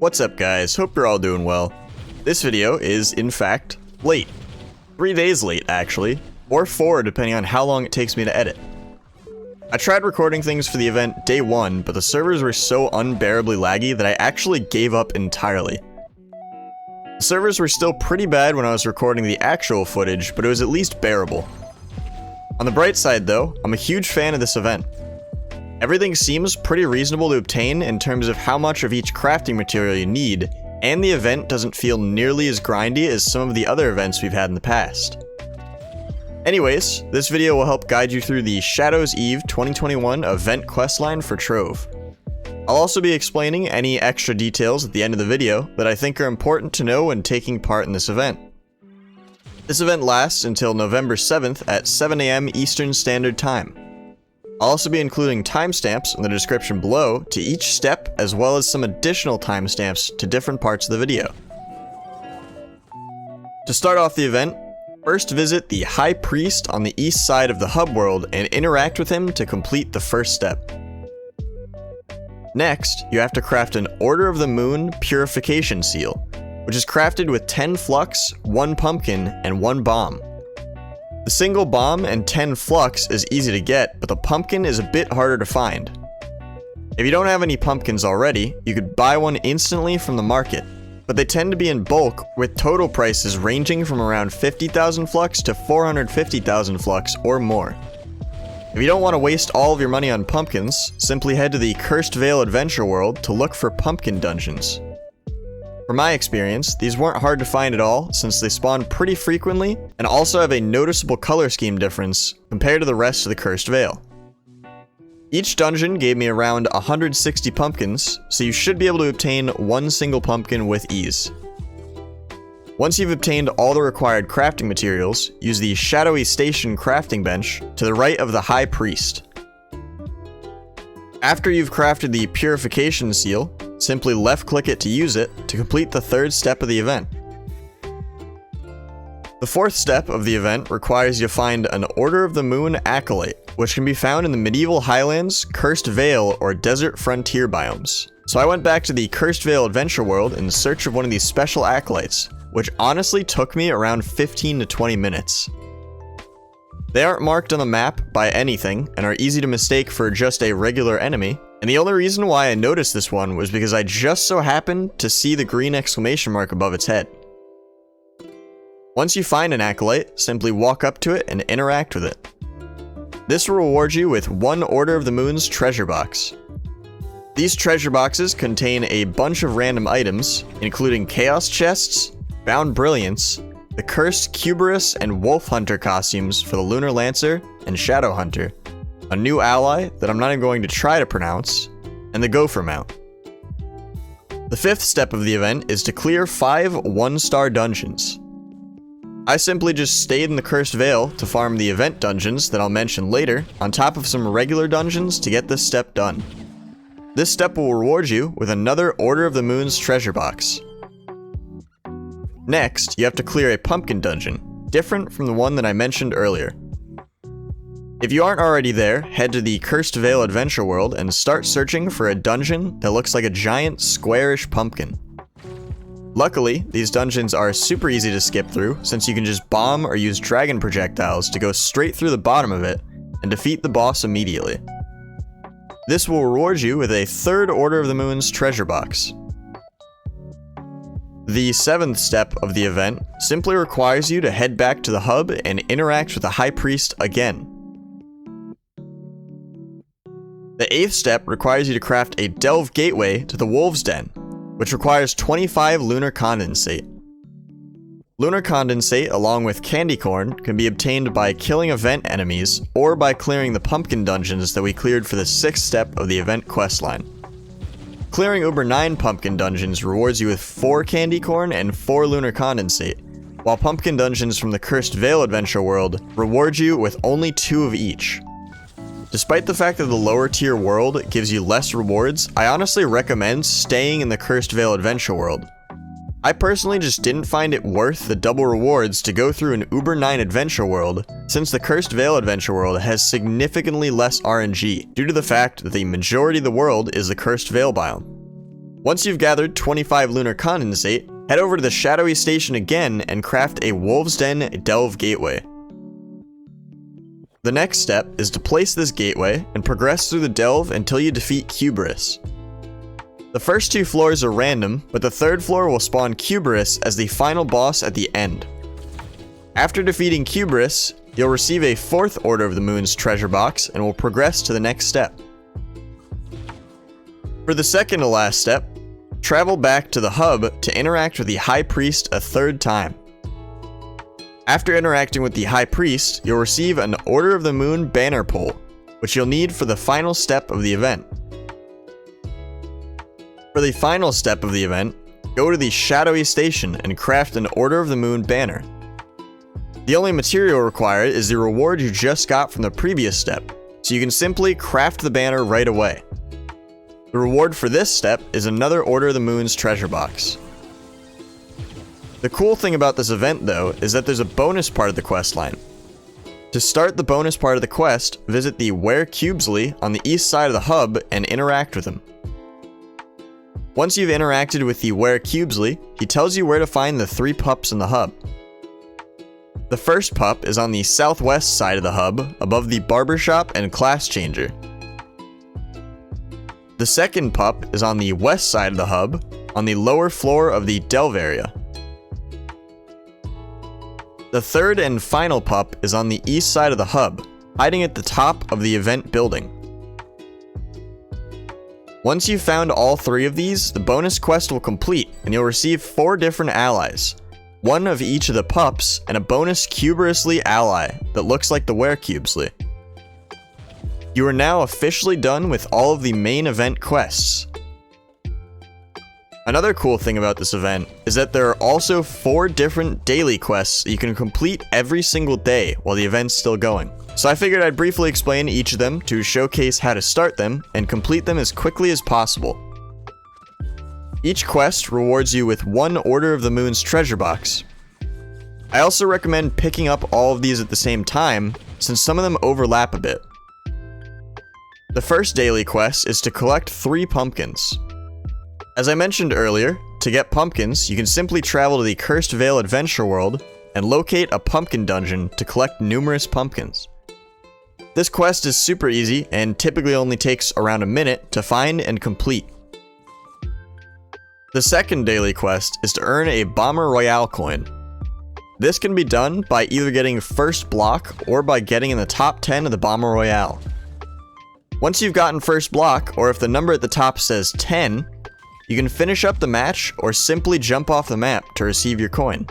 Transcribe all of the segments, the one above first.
What's up guys, hope you're all doing well. This video is, in fact, late. 3 days late actually, or 4 depending on how long it takes me to edit. I tried recording things for the event day 1, but the servers were so unbearably laggy that I actually gave up entirely. The servers were still pretty bad when I was recording the actual footage, but it was at least bearable. On the bright side though, I'm a huge fan of this event. Everything seems pretty reasonable to obtain in terms of how much of each crafting material you need, and the event doesn't feel nearly as grindy as some of the other events we've had in the past. Anyways, this video will help guide you through the Shadows Eve 2021 event questline for Trove. I'll also be explaining any extra details at the end of the video that I think are important to know when taking part in this event. This event lasts until November 7th at 7 AM Eastern Standard Time. I'll also be including timestamps in the description below to each step, as well as some additional timestamps to different parts of the video. To start off the event, first visit the High Priest on the east side of the hub world and interact with him to complete the first step. Next, you have to craft an Order of the Moon Purification seal, which is crafted with 10 flux, 1 pumpkin, and 1 bomb. The single bomb and 10 flux is easy to get, but the pumpkin is a bit harder to find. If you don't have any pumpkins already, you could buy one instantly from the market, but they tend to be in bulk with total prices ranging from around 50,000 flux to 450,000 flux or more. If you don't want to waste all of your money on pumpkins, simply head to the Cursed Vale Adventure World to look for pumpkin dungeons. From my experience, these weren't hard to find at all since they spawn pretty frequently and also have a noticeable color scheme difference compared to the rest of the Cursed Vale. Each dungeon gave me around 160 pumpkins, so you should be able to obtain one single pumpkin with ease. Once you've obtained all the required crafting materials, use the Shadowy Station crafting bench to the right of the High Priest. After you've crafted the Purification seal, simply left-click it to use it to complete the third step of the event. The fourth step of the event requires you to find an Order of the Moon Acolyte, which can be found in the Medieval Highlands, Cursed Vale, or Desert Frontier biomes. So I went back to the Cursed Vale Adventure World in search of one of these special acolytes, which honestly took me around 15 to 20 minutes. They aren't marked on the map by anything and are easy to mistake for just a regular enemy, and the only reason why I noticed this one was because I just so happened to see the green exclamation mark above its head. Once you find an acolyte, simply walk up to it and interact with it. This will reward you with 1 Order of the Moon's treasure box. These treasure boxes contain a bunch of random items, including chaos chests, bound brilliance, the cursed Qubesly and Wolf Hunter costumes for the Lunar Lancer and Shadow Hunter, a new ally that I'm not even going to try to pronounce, and the Gopher mount. The fifth step of the event is to clear 5 1-star dungeons. I simply just stayed in the Cursed Vale to farm the event dungeons that I'll mention later, on top of some regular dungeons to get this step done. This step will reward you with another Order of the Moon's treasure box. Next, you have to clear a pumpkin dungeon, different from the one that I mentioned earlier. If you aren't already there, head to the Cursed Vale Adventure World and start searching for a dungeon that looks like a giant squarish pumpkin. Luckily, these dungeons are super easy to skip through since you can just bomb or use dragon projectiles to go straight through the bottom of it and defeat the boss immediately. This will reward you with a 3rd Order of the Moon's treasure box. The 7th step of the event simply requires you to head back to the hub and interact with the High Priest again. The 8th step requires you to craft a Delve Gateway to the Wolves' Den, which requires 25 Lunar Condensate. Lunar Condensate, along with Candy Corn, can be obtained by killing event enemies or by clearing the pumpkin dungeons that we cleared for the 6th step of the event questline. Clearing Uber 9 pumpkin dungeons rewards you with 4 Candy Corn and 4 Lunar Condensate, while pumpkin dungeons from the Cursed Vale Adventure World reward you with only 2 of each. Despite the fact that the lower tier world gives you less rewards, I honestly recommend staying in the Cursed Vale Adventure World. I personally just didn't find it worth the double rewards to go through an Uber 9 Adventure World, since the Cursed Vale Adventure World has significantly less RNG, due to the fact that the majority of the world is the Cursed Vale biome. Once you've gathered 25 Lunar Condensate, head over to the Shadowy Station again and craft a Wolves' Den Delve Gateway. The next step is to place this gateway and progress through the delve until you defeat Qubesly. The first 2 floors are random, but the 3rd floor will spawn Qubesly as the final boss at the end. After defeating Qubesly, you'll receive a 4th Order of the Moon's treasure box and will progress to the next step. For the second to last step, travel back to the hub to interact with the High Priest a 3rd time. After interacting with the High Priest, you'll receive an Order of the Moon banner pole, which you'll need for the final step of the event. For the final step of the event, go to the Shadowy Station and craft an Order of the Moon banner. The only material required is the reward you just got from the previous step, so you can simply craft the banner right away. The reward for this step is another Order of the Moon's treasure box. The cool thing about this event though is that there's a bonus part of the quest line. To start the bonus part of the quest, visit the Qubesly on the east side of the hub and interact with him. Once you've interacted with the Qubesly, he tells you where to find the 3 pups in the hub. The first pup is on the southwest side of the hub, above the barbershop and class changer. The second pup is on the west side of the hub, on the lower floor of the delve area. The third and final pup is on the east side of the hub, hiding at the top of the event building. Once you've found all 3 of these, the bonus quest will complete and you'll receive 4 different allies, 1 of each of the pups, and a bonus Qubesly ally that looks like the Qubesly. You are now officially done with all of the main event quests. Another cool thing about this event is that there are also 4 different daily quests that you can complete every single day while the event's still going. So I figured I'd briefly explain each of them to showcase how to start them and complete them as quickly as possible. Each quest rewards you with 1 Order of the Moon's treasure box. I also recommend picking up all of these at the same time, since some of them overlap a bit. The first daily quest is to collect 3 pumpkins. As I mentioned earlier, to get pumpkins, you can simply travel to the Cursed Vale Adventure World and locate a pumpkin dungeon to collect numerous pumpkins. This quest is super easy and typically only takes around a minute to find and complete. The second daily quest is to earn a Bomber Royale coin. This can be done by either getting first block or by getting in the top 10 of the Bomber Royale. Once you've gotten first block, or if the number at the top says 10, you can finish up the match or simply jump off the map to receive your coin.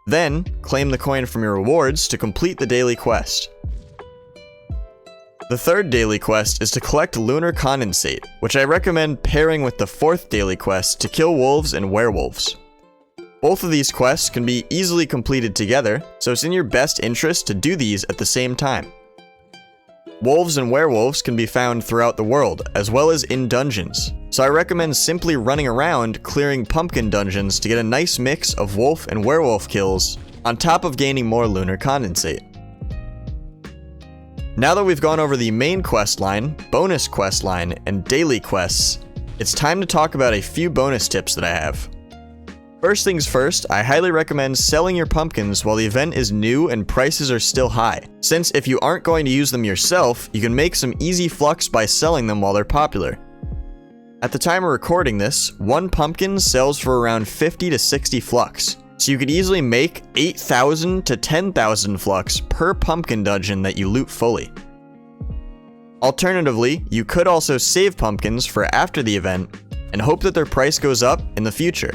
Then, claim the coin from your rewards to complete the daily quest. The third daily quest is to collect Lunar Condensate, which I recommend pairing with the 4th daily quest to kill wolves and werewolves. Both of these quests can be easily completed together, so it's in your best interest to do these at the same time. Wolves and werewolves can be found throughout the world, as well as in dungeons, so I recommend simply running around clearing pumpkin dungeons to get a nice mix of wolf and werewolf kills, on top of gaining more Lunar Condensate. Now that we've gone over the main quest line, bonus quest line, and daily quests, it's time to talk about a few bonus tips that I have. First things first, I highly recommend selling your pumpkins while the event is new and prices are still high, since if you aren't going to use them yourself, you can make some easy flux by selling them while they're popular. At the time of recording this, 1 pumpkin sells for around 50 to 60 flux, so you could easily make 8,000 to 10,000 flux per pumpkin dungeon that you loot fully. Alternatively, you could also save pumpkins for after the event and hope that their price goes up in the future.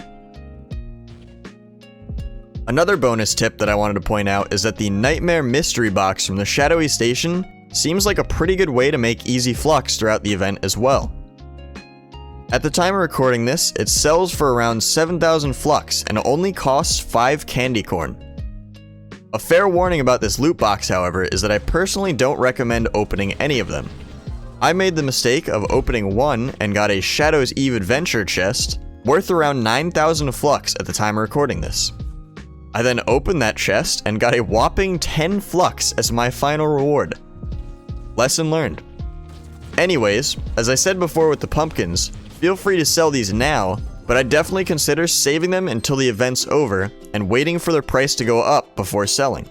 Another bonus tip that I wanted to point out is that the Nightmare Mystery Box from the Shadowy Station seems like a pretty good way to make easy flux throughout the event as well. At the time of recording this, it sells for around 7,000 flux and only costs 5 candy corn. A fair warning about this loot box, however, is that I personally don't recommend opening any of them. I made the mistake of opening one and got a Shadow's Eve adventure chest worth around 9,000 flux at the time of recording this. I then opened that chest and got a whopping 10 flux as my final reward. Lesson learned. Anyways, as I said before with the pumpkins, Feel free to sell these now, but I'd definitely consider saving them until the event's over and waiting for their price to go up before selling.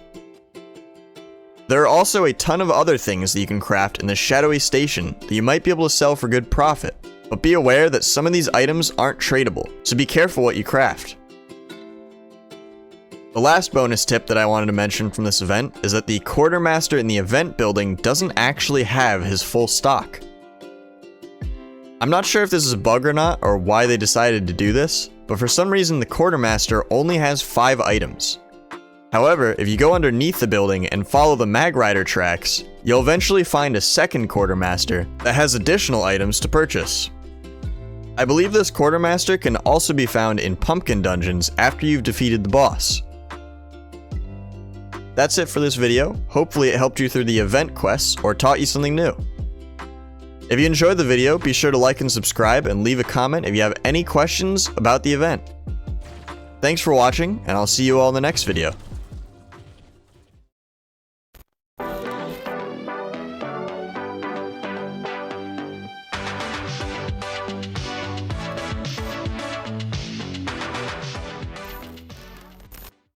There are also a ton of other things that you can craft in the shadowy station that you might be able to sell for good profit, but be aware that some of these items aren't tradable, so be careful what you craft. The last bonus tip that I wanted to mention from this event is that the quartermaster in the event building doesn't actually have his full stock. I'm not sure if this is a bug or not, or why they decided to do this, but for some reason the quartermaster only has 5 items. However, if you go underneath the building and follow the Mag Rider tracks, you'll eventually find a second quartermaster that has additional items to purchase. I believe this quartermaster can also be found in pumpkin dungeons after you've defeated the boss. That's it for this video. Hopefully it helped you through the event quests or taught you something new. If you enjoyed the video, be sure to like and subscribe and leave a comment if you have any questions about the event. Thanks for watching, and I'll see you all in the next video.